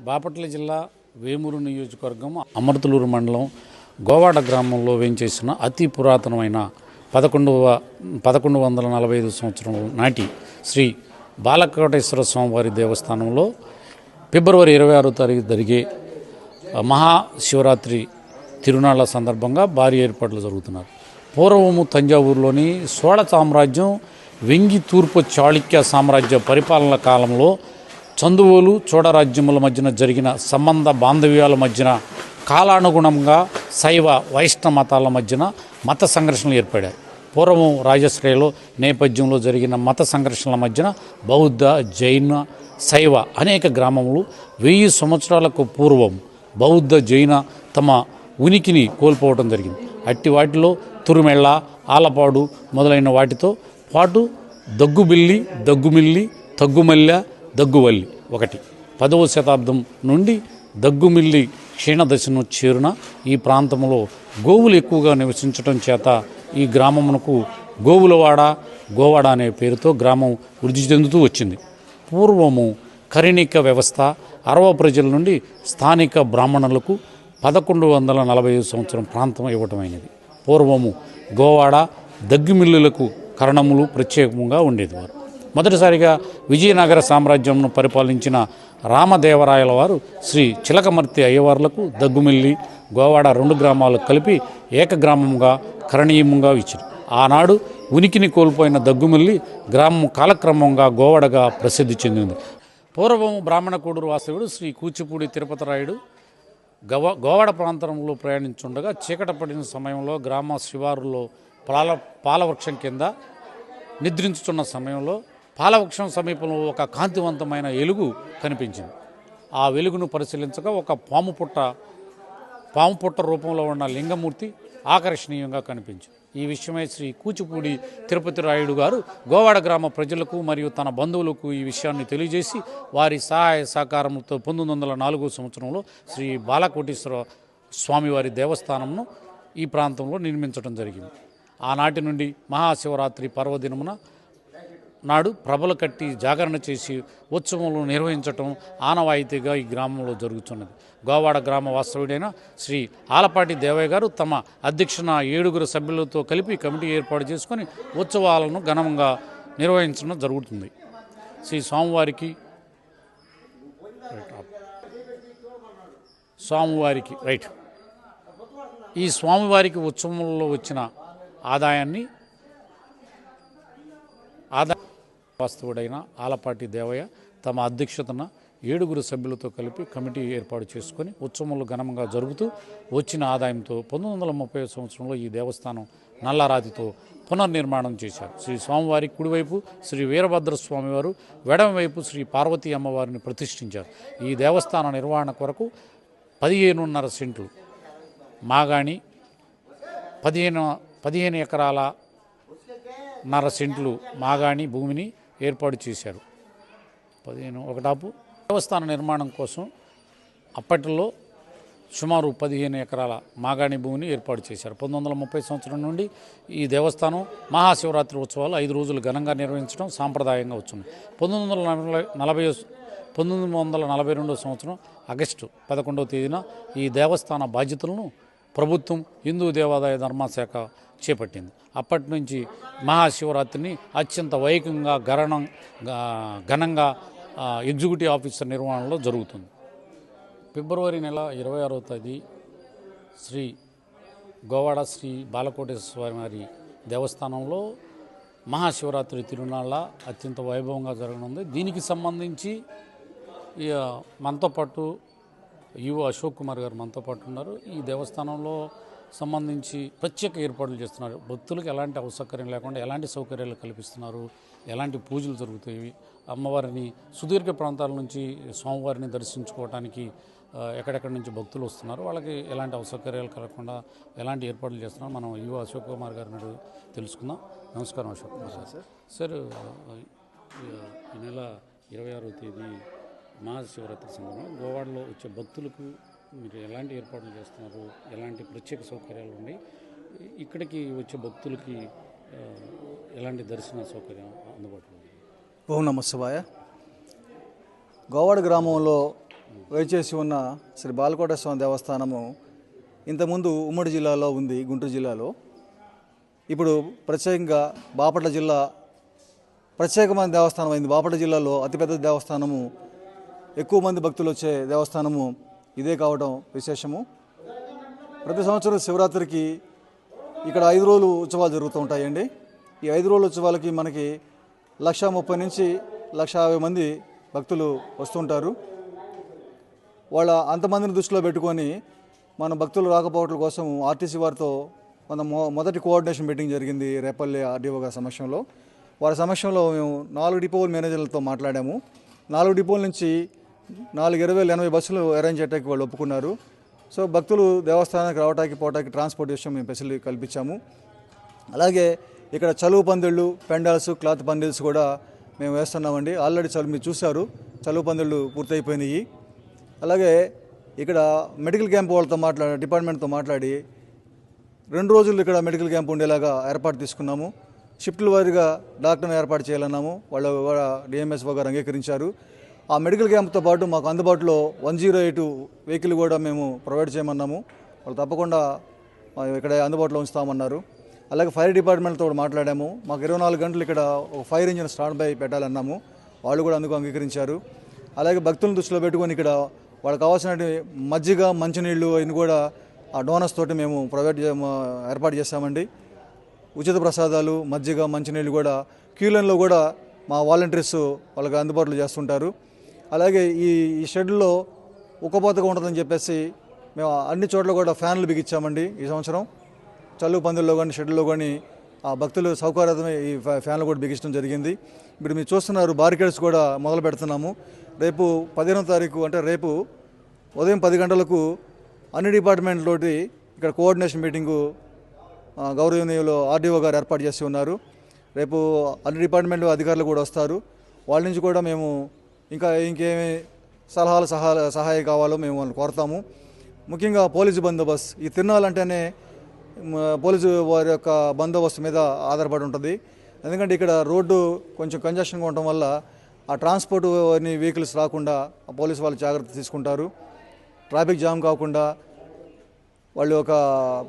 బాపట్ల జిల్లా వేమూరు నియోజకవర్గం అమర్తులూరు మండలం గోవాడ గ్రామంలో వేంచేసిన అతి పురాతనమైన 1145 సంవత్సరం నాటి శ్రీ బాలకోటేశ్వర స్వామివారి దేవస్థానంలో ఫిబ్రవరి 26వ తారీఖు జరిగే మహాశివరాత్రి తిరునాళ్ల సందర్భంగా భారీ ఏర్పాట్లు జరుగుతున్నారు. పూర్వము తంజావూరులోని చోళ సామ్రాజ్యం వెంగి తూర్పు చాళుక్య సామ్రాజ్య పరిపాలన కాలంలో చందువోలు చోళరాజ్యముల మధ్యన జరిగిన సంబంధ బాంధవ్యాల మధ్యన కాలానుగుణంగా శైవ వైష్ణవ మతాల మధ్యన మత సంఘర్షణలు ఏర్పడాయి. పూర్వం రాజశ్రేయలో నేపథ్యంలో జరిగిన మత సంఘర్షణల మధ్యన బౌద్ధ జైన శైవ అనేక గ్రామములు 1000 సంవత్సరాలకు పూర్వం బౌద్ధ జైన తమ ఉనికిని కోల్పోవడం జరిగింది. అట్టి వాటిలో తురుమెళ్ళ ఆలపాడు మొదలైన వాటితో పాటు దగ్గుబిల్లి దగ్గుమిల్లి తగ్గుమల్లె దగ్గువల్లి ఒకటి 10వ శతాబ్దం నుండి దగ్గుమిల్లి క్షీణదశను చేరున ఈ ప్రాంతంలో గోవులు ఎక్కువగా నివసించడం చేత ఈ గ్రామమునకు గోవులవాడ గోవాడ అనే పేరుతో గ్రామం వృద్ధి చెందుతూ వచ్చింది. పూర్వము కరణిక వ్యవస్థ అరవ ప్రజల నుండి స్థానిక బ్రాహ్మణులకు 1145 సంవత్సరం ప్రాంతం ఇవ్వటమైనది. పూర్వము గోవాడ దగ్గుమిల్లులకు కరణములు ప్రత్యేకంగా ఉండేదివారు. మొదటిసారిగా విజయనగర సామ్రాజ్యంను పరిపాలించిన రామదేవరాయల వారు శ్రీ చిలకమర్తి అయ్యవార్లకు దగ్గుమిల్లి గోవాడ 2 గ్రామాలు కలిపి ఏకగ్రామంగా కరణీయంగా ఇచ్చారు. ఆనాడు ఉనికిని కోల్పోయిన దగ్గుమిల్లి గ్రామం కాలక్రమంగా గోవాడగా ప్రసిద్ధి చెందింది. పూర్వం బ్రాహ్మణ కోడూరు వాస్తవుడు శ్రీ కూచిపూడి తిరుపతిరాయుడు గోవాడ ప్రాంతంలో ప్రయాణించుండగా చీకట పడిన సమయంలో గ్రామ శివారులో పాలవృక్షం కింద నిద్రించుతున్న సమయంలో పాలవృక్షం సమీపంలో ఒక కాంతివంతమైన వెలుగు కనిపించింది. ఆ వెలుగును పరిశీలించగా ఒక పాము పుట్ట రూపంలో ఉన్న లింగమూర్తి ఆకర్షణీయంగా కనిపించింది. ఈ విషయమై శ్రీ కూచిపూడి తిరుపతి రాయుడు గారు గోవాడ గ్రామ ప్రజలకు మరియు తన బంధువులకు ఈ విషయాన్ని తెలియజేసి వారి సహాయ సహకారంతో 1904 సంవత్సరంలో శ్రీ బాలకోటేశ్వర స్వామివారి దేవస్థానంను ఈ ప్రాంతంలో నిర్మించడం జరిగింది. ఆనాటి నుండి మహాశివరాత్రి పర్వదినమున నాడు ప్రభలు కట్టి జాగరణ చేసి ఉత్సవములు నిర్వహించటం ఆనవాయితీగా ఈ గ్రామంలో జరుగుతున్నది. గోవాడ గ్రామ వాస్తవుడైన శ్రీ ఆలపాటి దేవయ్య గారు తమ అధ్యక్షన 7 సభ్యులతో కలిపి కమిటీ ఏర్పాటు చేసుకొని ఉత్సవాలను ఘనంగా నిర్వహించడం జరుగుతుంది. శ్రీ స్వామివారికి ఈ స్వామివారికి ఉత్సవంలో వచ్చిన ఆదాయాన్ని వాస్తవుడైన ఆలపాటి దేవయ్య తమ అధ్యక్షతన 7 సభ్యులతో కలిపి కమిటీ ఏర్పాటు చేసుకొని ఉత్సవములు ఘనంగా జరుగుతూ వచ్చిన ఆదాయంతో 1930 సంవత్సరంలో ఈ దేవస్థానం నల్లరాతితో పునర్నిర్మాణం చేశారు. శ్రీ స్వామివారి కుడివైపు శ్రీ వీరభద్ర స్వామివారు, ఎడమవైపు శ్రీ పార్వతీ అమ్మవారిని ప్రతిష్ఠించారు. ఈ దేవస్థాన నిర్వహణ కొరకు 15.5 సెంట్లు మాగాణి 15 ఎకరాల 1.5 సెంట్లు మాగాణి భూమిని ఏర్పాటు చేశారు. 15 దేవస్థాన నిర్మాణం కోసం అప్పట్లో సుమారు 15 ఎకరాల మాగాణి భూమిని ఏర్పాటు చేశారు. 1930 సంవత్సరం నుండి ఈ దేవస్థానం మహాశివరాత్రి ఉత్సవాలు 5 రోజులు ఘనంగా నిర్వహించడం సాంప్రదాయంగా వచ్చింది. 1942 సంవత్సరం ఆగస్టు 11వ తేదీన ఈ దేవస్థాన బాధ్యతలను ప్రభుత్వం హిందూ దేవాదాయ ధర్మశాఖ చేపట్టింది. అప్పటి నుంచి మహాశివరాత్రిని అత్యంత వైకంగా ఘనంగా ఎగ్జిక్యూటివ్ ఆఫీసర్ నిర్వహణలో జరుగుతుంది. ఫిబ్రవరి నెల 26వ తేదీ శ్రీ గోవాడ శ్రీ బాలకోటేశ్వర స్వామివారి దేవస్థానంలో మహాశివరాత్రి తిరునాళ్ళ అత్యంత వైభవంగా జరగనుంది. దీనికి సంబంధించి మనతో పాటు యువ అశోక్ కుమార్ గారు మనతో పాటు ఉన్నారు. ఈ దేవస్థానంలో సంబంధించి ప్రత్యేక ఏర్పాట్లు చేస్తున్నారు. భక్తులకు ఎలాంటి అసౌకర్యం లేకుండా ఎలాంటి సౌకర్యాలు కల్పిస్తున్నారు, ఎలాంటి పూజలు జరుగుతాయి, అమ్మవారిని సుదీర్ఘ ప్రాంతాల నుంచి స్వామివారిని దర్శించుకోవడానికి ఎక్కడెక్కడి నుంచి భక్తులు వస్తున్నారు, వాళ్ళకి ఎలాంటి అసౌకర్యాలు కలగకుండా ఎలాంటి ఏర్పాట్లు చేస్తున్నారు మనం యువ అశోక్ కుమార్ గారిని తెలుసుకుందాం. నమస్కారం అశోక్ కుమార్ గారు. సార్, ఈ నెల 26వ తేదీ మహాశివరాత్రి సందర్భంగా గోవాడలో వచ్చే భక్తులకు మీరు ఎలాంటి ఏర్పాట్లు చేస్తున్నారు, ఎలాంటి ప్రత్యేక సౌకర్యాలు ఉన్నాయి, ఇక్కడికి వచ్చే భక్తులకి ఎలాంటి దర్శన సౌకర్యం అందుబాటులో ఉంది? ఓం నమః శివాయ. గోవాడ గ్రామంలో వేచేసి ఉన్న శ్రీ బాలకోటేశ్వర స్వామి దేవస్థానము ఇంతకుముందు ఉమ్మడి జిల్లాలో ఉంది, గుంటూరు జిల్లాలో. ఇప్పుడు ప్రత్యేకంగా బాపట్ల జిల్లా ప్రత్యేకమైన దేవస్థానం అయింది. బాపట్ల జిల్లాలో అతిపెద్ద దేవస్థానము, ఎక్కువ మంది భక్తులు వచ్చే దేవస్థానము ఇదే కావడం విశేషము. ప్రతి సంవత్సరం శివరాత్రికి ఇక్కడ 5 రోజులు ఉత్సవాలు జరుగుతూ ఉంటాయండి. ఈ 5 రోజుల ఉత్సవాలకి మనకి 130 నుంచి 150 మంది భక్తులు వస్తుంటారు. వాళ్ళ అంతమందిని దృష్టిలో పెట్టుకొని మన భక్తులు రాకపోవట్ల కోసం ఆర్టీసీ వారితో మన మొదటి కోఆర్డినేషన్ మీటింగ్ జరిగింది రేపల్లి ఆర్డీఓ గారి సమక్షంలో. వారి సమక్షంలో మేము 4 డిపోల మేనేజర్లతో మాట్లాడాము. 4 డిపోల నుంచి 4,20,80 బస్సులు అరేంజ్ చేయడానికి వాళ్ళు ఒప్పుకున్నారు. సో భక్తులు దేవస్థానానికి రావడానికి పోవడానికి ట్రాన్స్పోర్టేషన్ మేము ఫెసిలిటీ కల్పించాము. అలాగే ఇక్కడ చలువు పందిళ్ళు, పెండాల్స్, క్లాత్ పందిల్స్ కూడా మేము వేస్తున్నామండి. ఆల్రెడీ మీరు చూశారు, చలువు పందిళ్ళు పూర్తయిపోయినాయి. అలాగే ఇక్కడ మెడికల్ క్యాంప్ వాళ్ళతో డిపార్ట్మెంట్తో మాట్లాడి 2 రోజులు ఇక్కడ మెడికల్ క్యాంప్ ఉండేలాగా ఏర్పాటు తీసుకున్నాము. షిఫ్ట్ల వారీగా డాక్టర్ని ఏర్పాటు చేయాలన్నాము. వాళ్ళు కూడా డిఎంఎస్ఓ గారు అంగీకరించారు. ఆ మెడికల్ క్యాంప్తో పాటు మాకు అందుబాటులో 108 వెహికల్ కూడా మేము ప్రొవైడ్ చేయమన్నాము. వాళ్ళు తప్పకుండా ఇక్కడ అందుబాటులో ఉంచుతామన్నారు. అలాగే ఫైర్ డిపార్ట్మెంట్తో కూడా మాట్లాడాము. మాకు 24 గంటలు ఇక్కడ ఒక ఫైర్ ఇంజిన్ స్టాండ్ బై పెట్టాలన్నాము. వాళ్ళు కూడా అందుకు అంగీకరించారు. అలాగే భక్తులను దృష్టిలో పెట్టుకొని ఇక్కడ వాళ్ళకి కావాల్సిన మజ్జిగ, మంచినీళ్ళు ఇవి కూడా ఆ డోనర్స్ తోటి మేము ఏర్పాటు చేశామండి. ఉచిత ప్రసాదాలు, మజ్జిగ, మంచినీళ్ళు కూడా క్యూ లైన్లో కూడా మా వాలంటీర్స్ వాళ్ళకి అందుబాటులో చేస్తుంటారు. అలాగే ఈ షెడ్లో ఉక్కపోతగా ఉంటుందని చెప్పేసి మేము అన్ని చోట్ల కూడా ఫ్యాన్లు బిగించామండి. ఈ సంవత్సరం చల్లు పందుల్లో కానీ షెడ్లో కానీ ఆ భక్తులు సౌకర్యమే ఈ ఫ్యాన్లు కూడా బిగించడం జరిగింది. ఇప్పుడు మీరు చూస్తున్నారు, బారికేడ్స్ కూడా మొదలు పెడుతున్నాము. రేపు 15వ తారీఖు అంటే రేపు ఉదయం 10 గంటలకు అన్ని డిపార్ట్మెంట్లోటి ఇక్కడ కోఆర్డినేషన్ మీటింగు గౌరవనీయులు ఆర్డీఓ గారు ఏర్పాటు చేసి ఉన్నారు. రేపు అన్ని డిపార్ట్మెంట్ అధికారులు కూడా వస్తారు. వాళ్ళ నుంచి కూడా మేము ఇంకేమి సహాయం కావాలో మేము వాళ్ళని కోరుతాము. ముఖ్యంగా పోలీసు బందోబస్తు. ఈ తిరునాళ్ళంటేనే పోలీసు వారి యొక్క బందోబస్తు మీద ఆధారపడి ఉంటుంది. ఎందుకంటే ఇక్కడ రోడ్డు కొంచెం కంజెషన్గా ఉండటం వల్ల ఆ ట్రాన్స్పోర్ట్ వెహికల్స్ రాకుండా పోలీసు వాళ్ళు జాగ్రత్త తీసుకుంటారు. ట్రాఫిక్ జామ్ కాకుండా వాళ్ళు ఒక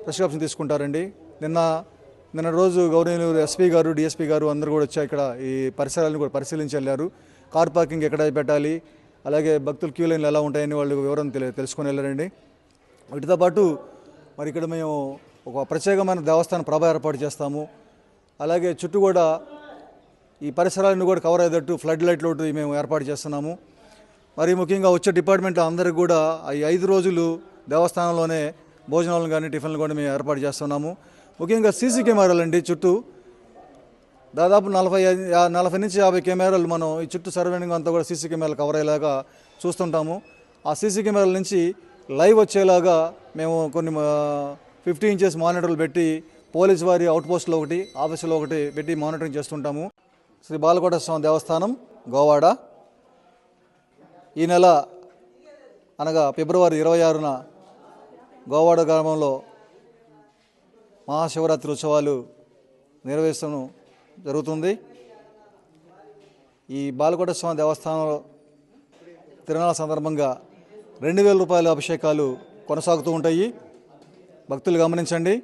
ప్రిస్క్రిప్షన్ తీసుకుంటారండి. నిన్న రోజు గౌరవనీయులు ఎస్పీ గారు, డిఎస్పీ గారు అందరూ కూడా వచ్చి ఇక్కడ ఈ పరిసరాలను కూడా పరిశీలించి వెళ్ళారు. కార్ పార్కింగ్ ఎక్కడ పెట్టాలి, అలాగే భక్తులు క్యూ లైన్లు ఎలా ఉంటాయని వాళ్ళు వివరం తెలుసుకొని వెళ్ళారండి. వీటితో పాటు మరి ఇక్కడ మేము ఒక ప్రత్యేకమైన దేవస్థాన ప్రభ ఏర్పాటు చేస్తాము. అలాగే చుట్టూ కూడా ఈ పరిసరాలను కూడా కవర్ అయ్యేటట్టు ఫ్లడ్ లైట్లు మేము ఏర్పాటు చేస్తున్నాము. మరి ముఖ్యంగా వచ్చే డిపార్ట్మెంట్ అందరికి కూడా ఈ 5 రోజులు దేవస్థానంలోనే భోజనాలను కానీ టిఫిన్లు కూడా మేము ఏర్పాటు చేస్తున్నాము. ముఖ్యంగా సీసీ కెమెరాలు అండి. చుట్టూ దాదాపు 40 నుంచి 50 కెమెరాలు మనం ఈ చుట్టూ సర్వైనింగ్ అంతా కూడా సీసీ కెమెరాలు కవర్ అయ్యేలాగా చూస్తుంటాము. ఆ సీసీ కెమెరాల నుంచి లైవ్ వచ్చేలాగా మేము కొన్ని 50 ఇంచెస్ మానిటర్లు పెట్టి పోలీసు వారి అవుట్ పోస్టులో ఒకటి, ఆఫీసులో ఒకటి పెట్టి మానిటరింగ్ చేస్తుంటాము. శ్రీ బాలకోటేశ్వర స్వామి దేవస్థానం, గోవాడ. ఈ నెల అనగా ఫిబ్రవరి 26న గోవాడ గ్రామంలో మహాశివరాత్రి ఉత్సవాలు నిర్వహించడం జరుగుతుంది. ఈ బాలకోటేశ్వర స్వామి దేవస్థానంలో తిరునాళ్ళ సందర్భంగా 2,000 రూపాయల అభిషేకాలు కొనసాగుతూ ఉంటాయి. భక్తులు గమనించండి.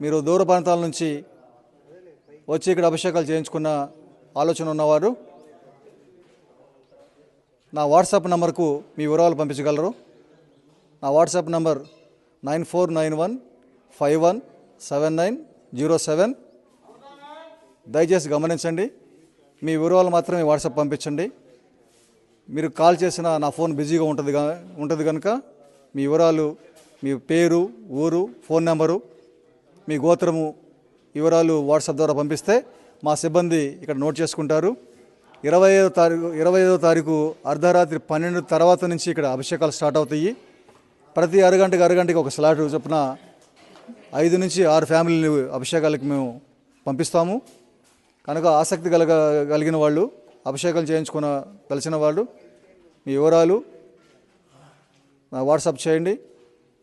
మీరు దూర ప్రాంతాల నుంచి వచ్చి ఇక్కడ అభిషేకాలు చేయించుకున్న ఆలోచన ఉన్నవారు నా వాట్సాప్ నంబర్కు మీ వివరాలు పంపించగలరు. నా వాట్సాప్ నంబర్ 9491517907. దయచేసి గమనించండి. మీ వివరాలు మాత్రమే వాట్సాప్ పంపించండి. మీరు కాల్ చేసిన నా ఫోన్ బిజీగా ఉంటుంది కనుక మీ వివరాలు, మీ పేరు, ఊరు, ఫోన్ నెంబరు, మీ గోత్రము వివరాలు వాట్సాప్ ద్వారా పంపిస్తే మా సిబ్బంది ఇక్కడ నోట్ చేసుకుంటారు. 25వ తారీఖు అర్ధరాత్రి 12 తర్వాత నుంచి ఇక్కడ అభిషేకాలు స్టార్ట్ అవుతాయి. ప్రతి అరగంటకి ఒక స్లాట్ చొప్పున 5 నుంచి 6 ఫ్యామిలీలు అభిషేకాలకి మేము పంపిస్తాము. కనుక ఆసక్తి కలిగిన వాళ్ళు, అభిషేకాలు కలిసిన వాళ్ళు మీ వివరాలు వాట్సాప్ చేయండి.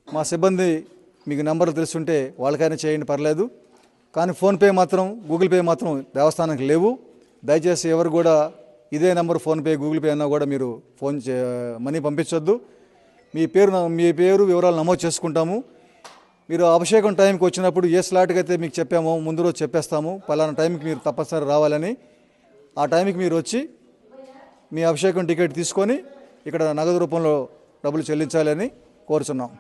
మా సిబ్బంది మీకు నెంబర్లు తెలుసుంటే వాళ్ళకైనా చేయండి, పర్లేదు. కానీ ఫోన్పే మాత్రం, గూగుల్ పే మాత్రం దేవస్థానానికి లేవు. దయచేసి ఎవరు కూడా ఇదే నెంబర్ ఫోన్పే గూగుల్ పే అన్నా కూడా మీరు మనీ పంపించొద్దు. మీ పేరు వివరాలు నమోదు చేసుకుంటాము. మీరు అభిషేకం టైంకి వచ్చినప్పుడు ఏ స్లాట్కి అయితే మీకు చెప్పామో ముందు రోజు చెప్పేస్తాము, పలానా టైంకి మీరు తప్పనిసరి రావాలని. ఆ టైంకి మీరు వచ్చి మీ అభిషేకం టికెట్ తీసుకొని ఇక్కడ నగదు రూపంలో డబ్బులు చెల్లించాలని కోరుచున్నాం.